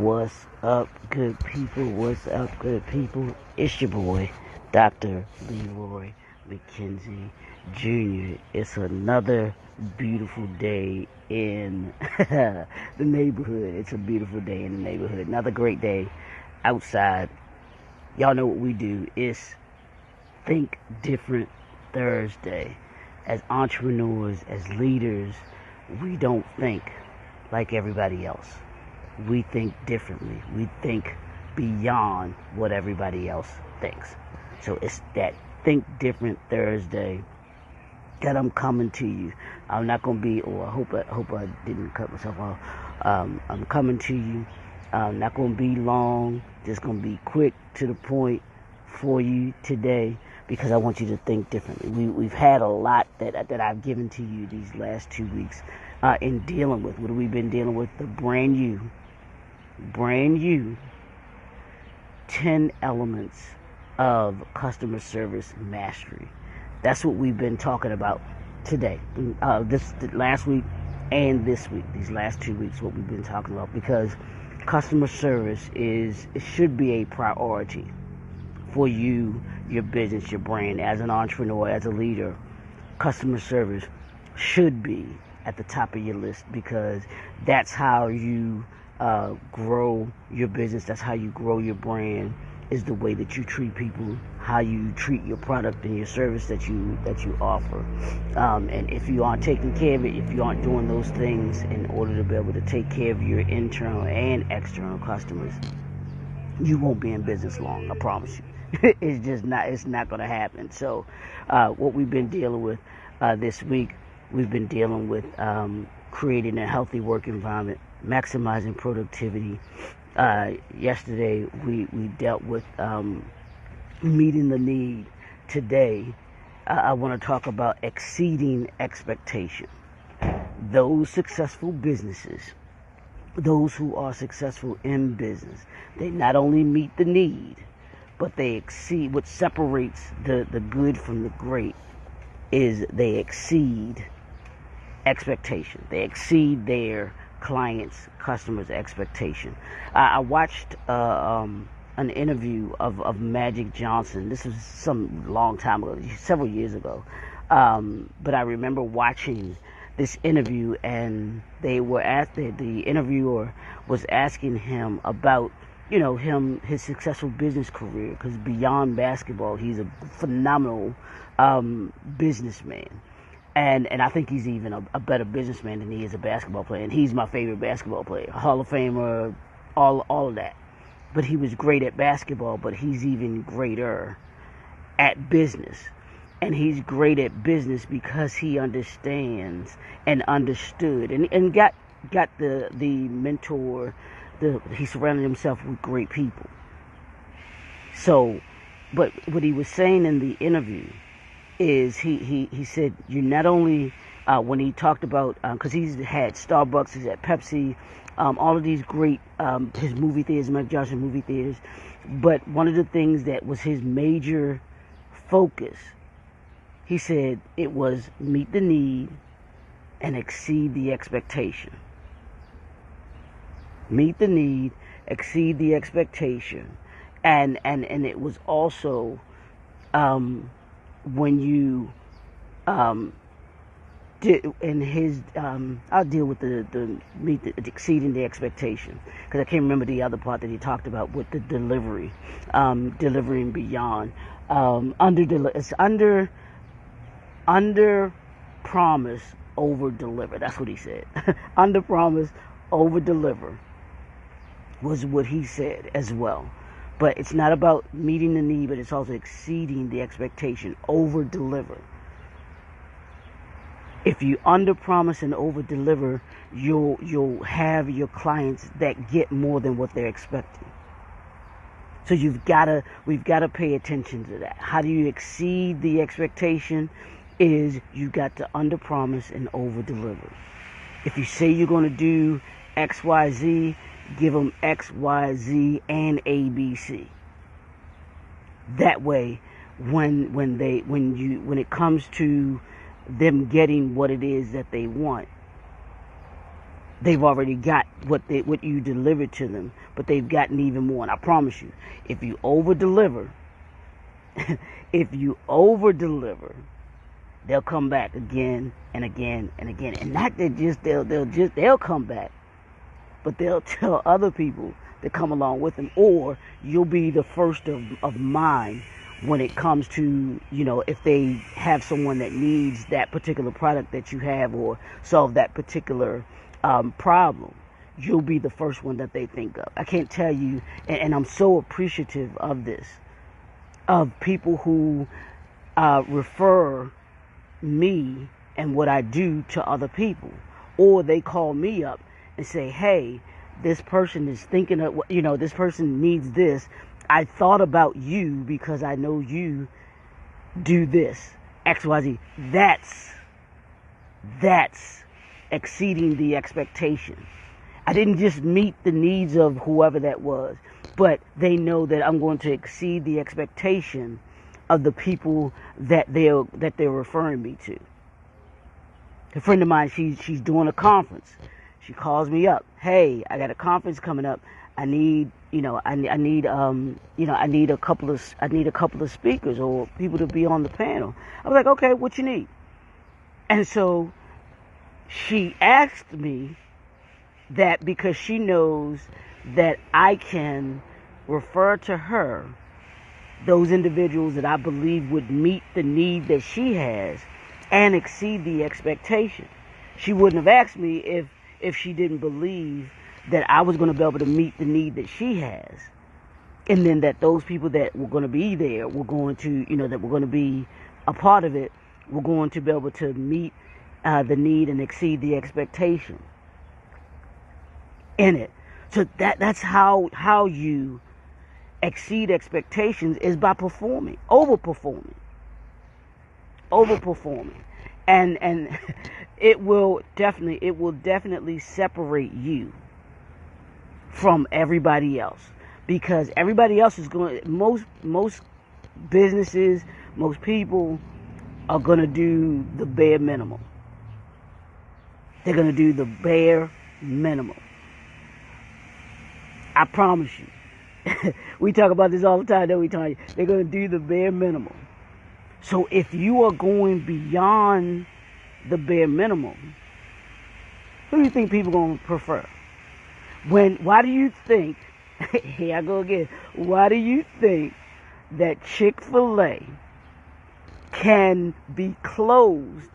What's up, good people? What's up, good people? It's your boy, Dr. Leroy McKenzie Jr. It's another beautiful day in the neighborhood. It's a beautiful day in the neighborhood. Another great day outside. Y'all know what we do. It's Think Different Thursday. As entrepreneurs, as leaders, we don't think like everybody else. We think differently. We think beyond what everybody else thinks. So it's that Think Different Thursday that I'm coming to you. I'm not going to be, I hope I didn't cut myself off. I'm coming to you. Not going to be long. Just going to be quick to the point for you today because I want you to think differently. We've had a lot that I've given to you these last 2 weeks in dealing with. What have we been dealing with? The brand new 10 elements of customer service mastery. That's what we've been talking about today. This last week and this week, these last 2 weeks, what we've been talking about, because customer service should be a priority for you, your business, your brand, as an entrepreneur, as a leader. Customer service should be at the top of your list because that's how you grow your business. That's how you grow your brand, is the way that you treat people, how you treat your product and your service that you offer. And if you aren't taking care of it, if you aren't doing those things in order to be able to take care of your internal and external customers, you won't be in business long, I promise you. It's not going to happen. So what we've been dealing with this week, we've been dealing with creating a healthy work environment, maximizing productivity. Yesterday we dealt with meeting the need. Today I want to talk about exceeding expectation. Those successful businesses, those who are successful in business, they not only meet the need, but they exceed. What separates the good from the great is they exceed expectation. They exceed their clients, customers' expectation. I watched an interview of Magic Johnson. This was some long time ago, several years ago. But I remember watching this interview, and the interviewer was asking him about, his successful business career, because beyond basketball, he's a phenomenal businessman. And I think he's even a better businessman than he is a basketball player. And he's my favorite basketball player, Hall of Famer, all of that. But he was great at basketball, but he's even greater at business. And he's great at business because he understands and understood and got the mentor. He surrounded himself with great people. So, but what he was saying in the interview is he said, you not only, when he talked about, because he's had Starbucks, he's had Pepsi, all of these great, his movie theaters, Mike Johnson movie theaters, but one of the things that was his major focus, he said it was meet the need and exceed the expectation. Meet the need, exceed the expectation. And it was also, when you in his I'll deal with the exceeding the expectation, because I can't remember the other part that he talked about with the delivery, delivering beyond, under promise, over deliver. That's what he said. Under promise, over deliver was what he said as well. But it's not about meeting the need, but it's also exceeding the expectation, over deliver. If you under promise and over deliver, you'll have your clients that get more than what they're expecting. So we've got to pay attention to that. How do you exceed the expectation? Is you got to under promise and over deliver. If you say you're going to do X, Y, Z, give them X, Y, Z, and A, B, C. That way, when it comes to them getting what it is that they want, They've already got what you delivered to them, but they've gotten even more. And I promise you, if you over deliver, if you over deliver, they'll come back again and again and again. And not that just they'll come back, but they'll tell other people to come along with them, or you'll be the first of mine when it comes to, if they have someone that needs that particular product that you have or solve that particular problem. You'll be the first one that they think of. I can't tell you, and I'm so appreciative of this, of people who refer me and what I do to other people, or they call me up and say, hey, this person is thinking of, this person needs this. I thought about you because I know you do this, XYZ. That's exceeding the expectation. I didn't just meet the needs of whoever that was, but they know that I'm going to exceed the expectation of the people that they're referring me to. A friend of mine, she's doing a conference. She calls me up. Hey, I got a conference coming up. I need a couple of speakers or people to be on the panel. I was like, okay, what you need? And so she asked me that because she knows that I can refer to her those individuals that I believe would meet the need that she has and exceed the expectation. She wouldn't have asked me if she didn't believe that I was going to be able to meet the need that she has. And then that those people that were going to be there were going to, that were going to be a part of it, were going to be able to meet the need and exceed the expectation in it. So that's how you exceed expectations, is by performing, overperforming. And it will definitely separate you from everybody else, because everybody else is going, most businesses, most people are going to do the bare minimum. They're going to do the bare minimum. I promise you. We talk about this all the time, don't we, Tanya? They're going to do the bare minimum. So if you are going beyond the bare minimum, who do you think people are going to prefer? Why do you think, here I go again, why do you think that Chick-fil-A can be closed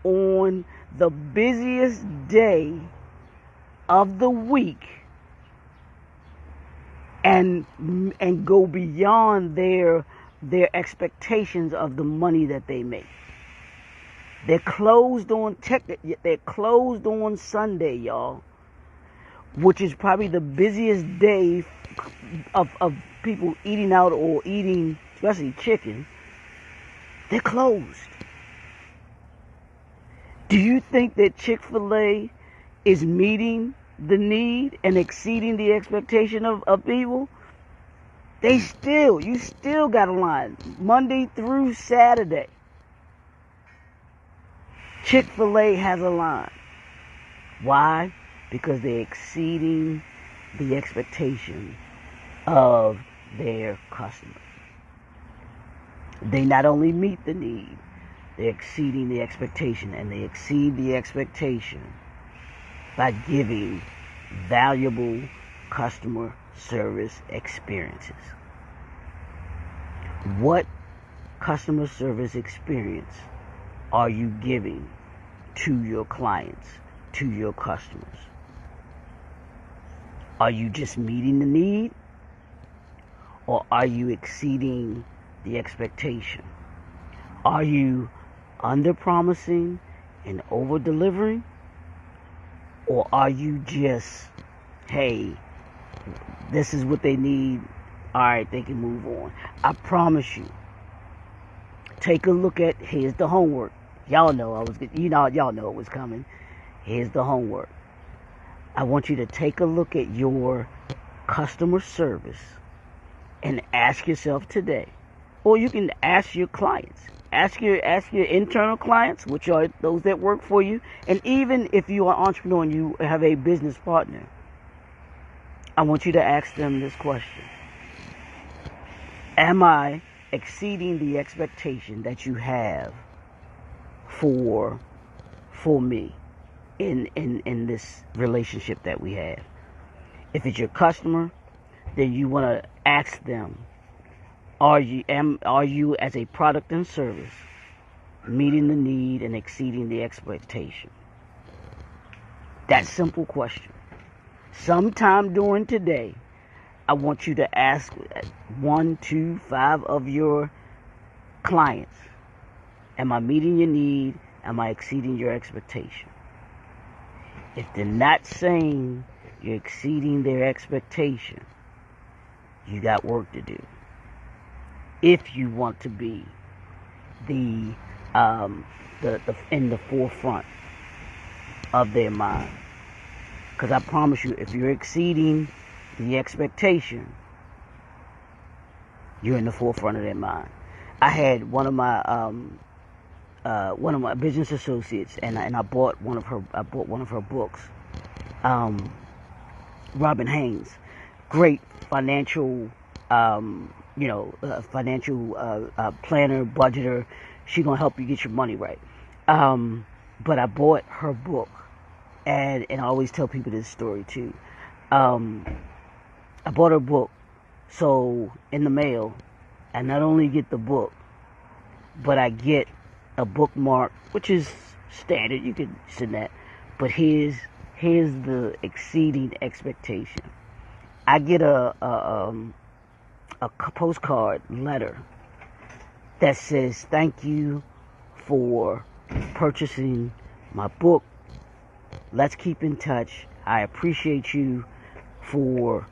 on the busiest day of the week and go beyond their expectations of the money that they make? They're closed on Sunday, y'all, which is probably the busiest day of people eating out or eating, especially chicken. They're closed. Do you think that Chick-fil-A is meeting the need and exceeding the expectation of people? You still got a line Monday through Saturday. Chick-fil-A has a line. Why? Because they're exceeding the expectation of their customers. They not only meet the need, they're exceeding the expectation, and they exceed the expectation by giving valuable customer service experiences. What customer service experience are you giving to your clients, to your customers? Are you just meeting the need, or are you exceeding the expectation? Are you under-promising and over-delivering? Or are you just, hey, this is what they need, all right, they can move on? I promise you, take a look at, here's the homework. Y'all know y'all know it was coming. Here's the homework. I want you to take a look at your customer service and ask yourself today, or you can ask your clients, Ask your internal clients, which are those that work for you, and even if you are an entrepreneur and you have a business partner, I want you to ask them this question: am I exceeding the expectation that you have for me in this relationship that we have? If it's your customer, then you want to ask them, are you as a product and service meeting the need and exceeding the expectation? That simple question. Sometime during today, I want you to ask 1, 2, 5 of your clients, am I meeting your need? Am I exceeding your expectation? If they're not saying you're exceeding their expectation, you got work to do. If you want to be the in the forefront of their mind, because I promise you, if you're exceeding the expectation, you're in the forefront of their mind. I had one of my business associates, and I bought one of her books. Robin Haynes, great financial financial planner, budgeter. She gonna help you get your money right. But I bought her book, and I always tell people this story too. I bought her book, so in the mail, I not only get the book, but I get a bookmark, which is standard. You can send that, but here's the exceeding expectation. I get a postcard letter that says, thank you for purchasing my book. Let's keep in touch. I appreciate you for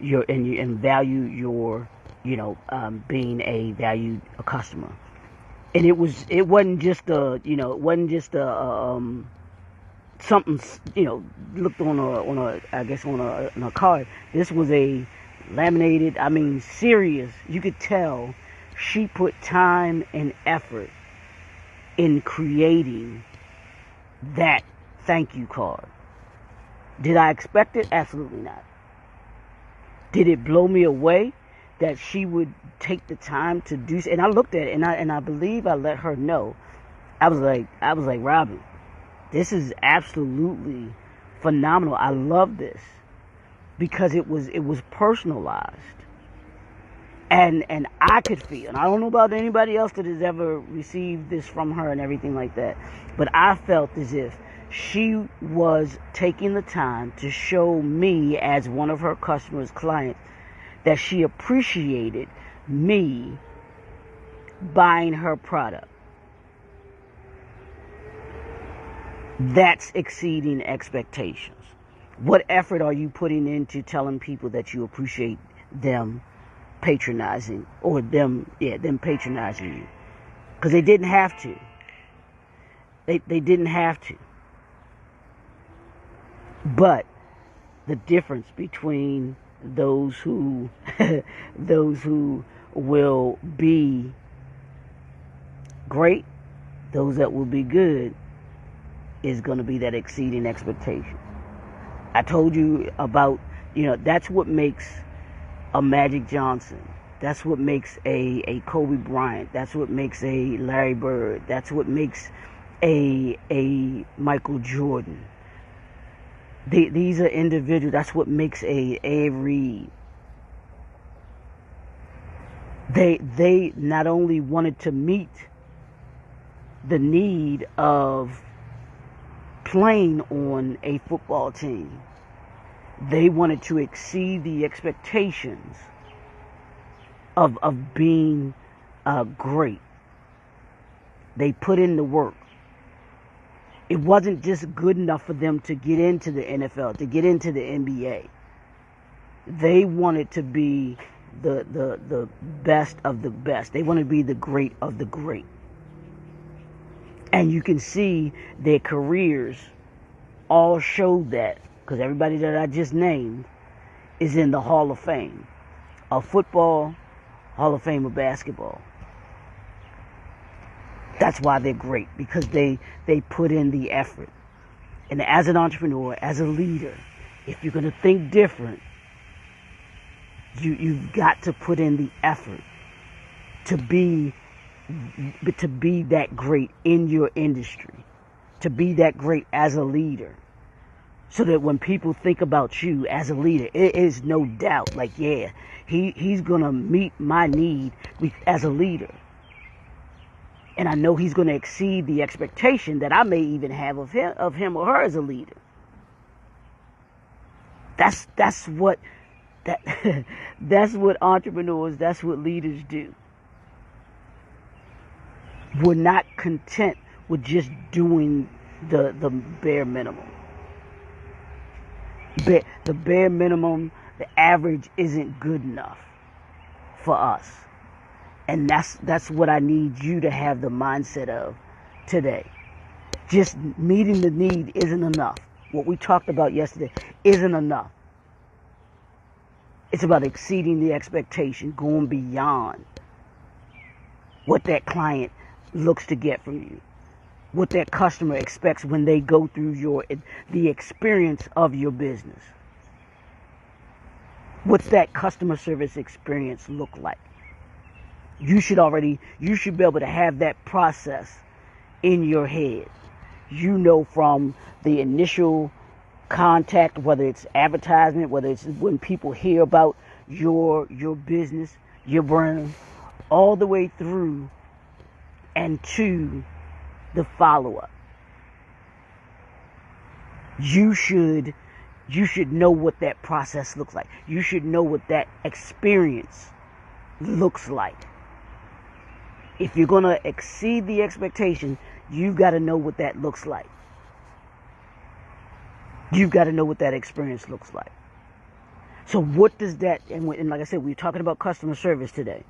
your and value your being a valued customer. And it wasn't just a something looked on a card. This was a laminated, serious. You could tell she put time and effort in creating that thank you card. Did I expect it? Absolutely not. Did it blow me away that she would take the time to do so? And I looked at it, and I believe I let her know. I was like, Robin, this is absolutely phenomenal. I love this because it was personalized, and I could feel. And I don't know about anybody else that has ever received this from her and everything like that, but I felt as if she was taking the time to show me as one of her customers, clients, that she appreciated me buying her product. That's exceeding expectations. What effort are you putting into telling people that you appreciate them patronizing, or them patronizing you? Because they didn't have to. They didn't have to. But the difference between those who will be great, those that will be good, is going to be that exceeding expectation. I told you about, that's what makes a Magic Johnson. That's what makes a Kobe Bryant. That's what makes a Larry Bird. That's what makes a Michael Jordan. These are individuals. That's what makes a Reed. They not only wanted to meet the need of playing on a football team, they wanted to exceed the expectations of being great. They put in the work. It wasn't just good enough for them to get into the NFL, to get into the NBA. They wanted to be the best of the best. They wanted to be the great of the great. And you can see their careers all show that, because everybody that I just named is in the Hall of Fame of football, Hall of Fame of basketball. That's why they're great, because they put in the effort. And as an entrepreneur, as a leader, if you're going to think different, you've got to put in the effort to be that great in your industry, to be that great as a leader, so that when people think about you as a leader, it is no doubt like, yeah, he's going to meet my need as a leader. And I know he's going to exceed the expectation that I may even have of him or her as a leader. That's what entrepreneurs, that's what leaders do. We're not content with just doing the bare minimum. The bare minimum, the average isn't good enough for us. And that's what I need you to have the mindset of today. Just meeting the need isn't enough. What we talked about yesterday isn't enough. It's about exceeding the expectation, going beyond what that client looks to get from you, what that customer expects when they go through the experience of your business. What's that customer service experience look like? You should be able to have that process in your head. You know, from the initial contact, whether it's advertisement, whether it's when people hear about your business, your brand, all the way through and to the follow-up. You should know what that process looks like. You should know what that experience looks like. If you're going to exceed the expectation, you've got to know what that looks like. You've got to know what that experience looks like. So what does that, and like I said, we're talking about customer service today.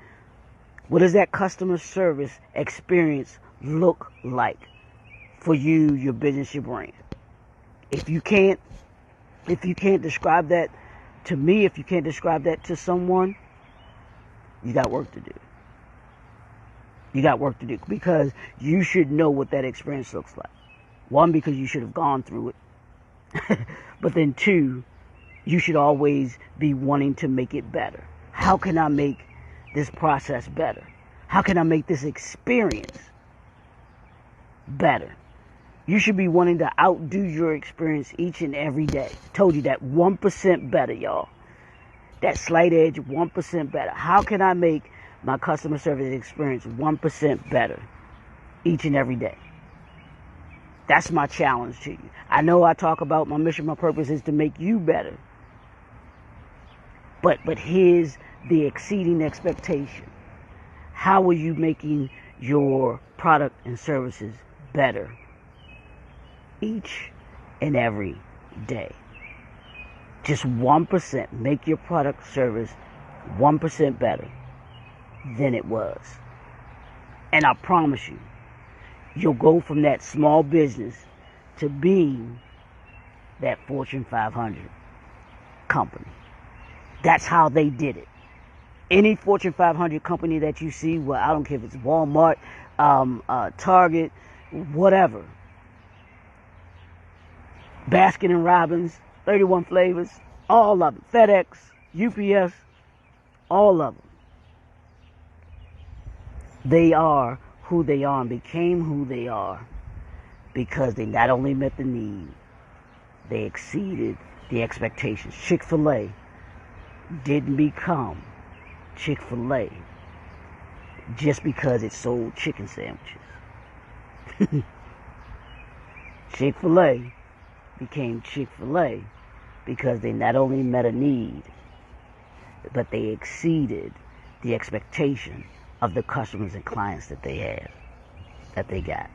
What does that customer service experience look like for you, your business, your brand? If you can't describe that to me, if you can't describe that to someone, you got work to do. You got work to do, because you should know what that experience looks like. One, because you should have gone through it. But then two, you should always be wanting to make it better. How can I make this process better? How can I make this experience better? You should be wanting to outdo your experience each and every day. Told you that 1% better, y'all. That slight edge, 1% better. How can I make my customer service experience 1% better each and every day? That's my challenge to you. I know I talk about my mission, my purpose is to make you better. But here's the exceeding expectation. How are you making your product and services better each and every day? Just 1%. Make your product service 1% better than it was. And I promise you, you'll go from that small business to being that Fortune 500 company. That's how they did it. Any Fortune 500 company that you see, well, I don't care if it's Walmart, Target, whatever, Baskin and Robbins, 31 Flavors, all of them, FedEx, UPS, all of them. They are who they are and became who they are because they not only met the need, they exceeded the expectations. Chick-fil-A didn't become Chick-fil-A just because it sold chicken sandwiches. Chick-fil-A became Chick-fil-A because they not only met a need, but they exceeded the expectation of the customers and clients that they had, that they got.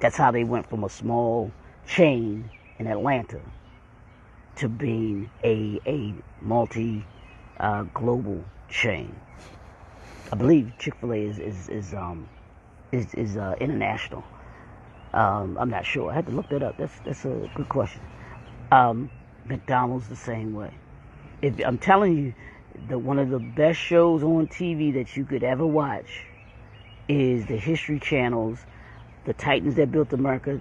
That's how they went from a small chain in Atlanta to being a multi global chain. I believe Chick-fil-A is international. I'm not sure. I had to look that up. That's a good question. McDonald's the same way. I'm telling you, one of the best shows on TV that you could ever watch is the history channels, the titans that built America,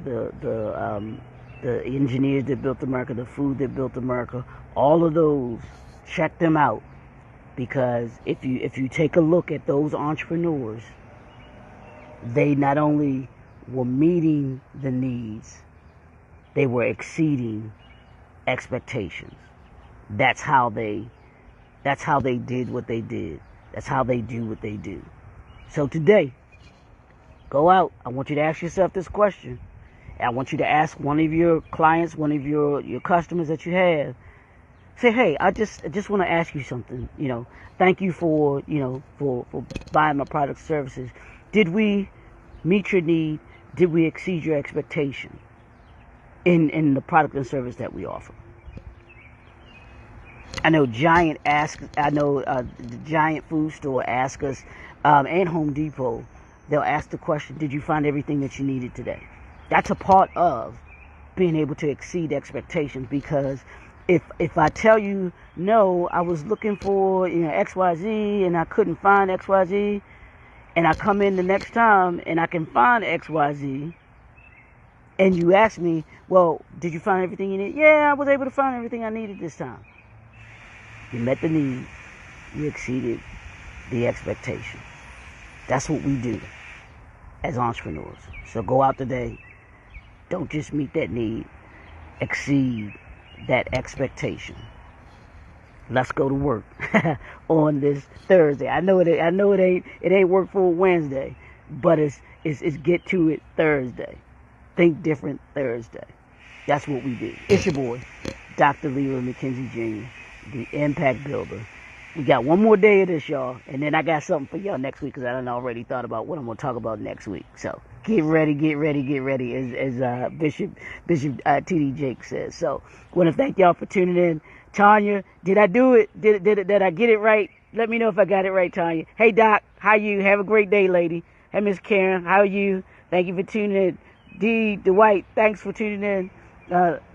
the engineers that built America, the food that built America. All of those, check them out, because if you take a look at those entrepreneurs, they not only were meeting the needs, they were exceeding expectations. That's how they did what they did. That's how they do what they do. So today, go out. I want you to ask yourself this question. I want you to ask one of your clients, one of your customers that you have. Say, hey, I just want to ask you something. Thank you for buying my product services. Did we meet your need? Did we exceed your expectation in the product and service that we offer? I know the Giant food store asks us, and Home Depot, they'll ask the question, did you find everything that you needed today? That's a part of being able to exceed expectations, because if I tell you, no, I was looking for XYZ and I couldn't find XYZ, and I come in the next time and I can find XYZ, and you ask me, well, did you find everything you needed? Yeah, I was able to find everything I needed this time. You met the need. You exceeded the expectation. That's what we do as entrepreneurs. So go out today. Don't just meet that need. Exceed that expectation. Let's go to work on this Thursday. I know it ain't work for Wednesday, but it's get to it Thursday. Think different Thursday. That's what we do. It's your boy, Dr. Leroy McKenzie Jr., the Impact Builder. We got one more day of this, y'all, and then I got something for y'all next week, because I done already thought about what I'm going to talk about next week. So get ready, as Bishop T.D. Jake says. So want to thank y'all for tuning in. Tanya, did I do it? Did I get it right? Let me know if I got it right, Tanya. Hey, Doc, how you? Have a great day, lady. Hey, Miss Karen, how are you? Thank you for tuning in. D. Dwight, thanks for tuning in.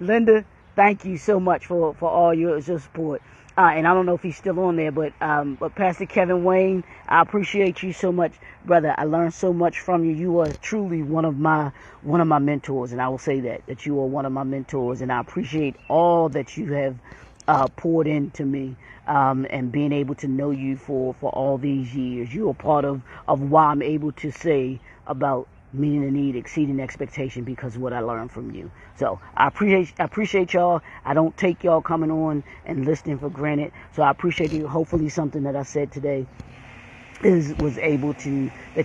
Linda, thank you so much for all your support. And I don't know if he's still on there, but Pastor Kevin Wayne, I appreciate you so much, brother. I learned so much from you. You are truly one of my mentors, and I will say that you are one of my mentors, and I appreciate all that you have poured into me, and being able to know you for all these years. You are part of why I'm able to say about meeting the need, exceeding expectation, because of what I learned from you. So I appreciate y'all. I don't take y'all coming on and listening for granted. So I appreciate you. Hopefully something that I said today that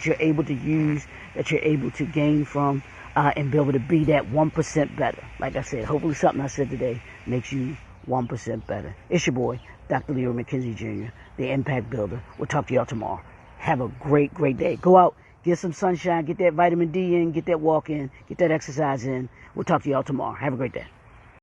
you're able to use, that you're able to gain from, and be able to be that 1% better. Like I said, hopefully something I said today makes you 1% better. It's your boy, Dr. Leroy McKenzie Jr., the Impact Builder. We'll talk to y'all tomorrow. Have a great day. Go out. Get some sunshine, get that vitamin D in, get that walk in, get that exercise in. We'll talk to y'all tomorrow. Have a great day.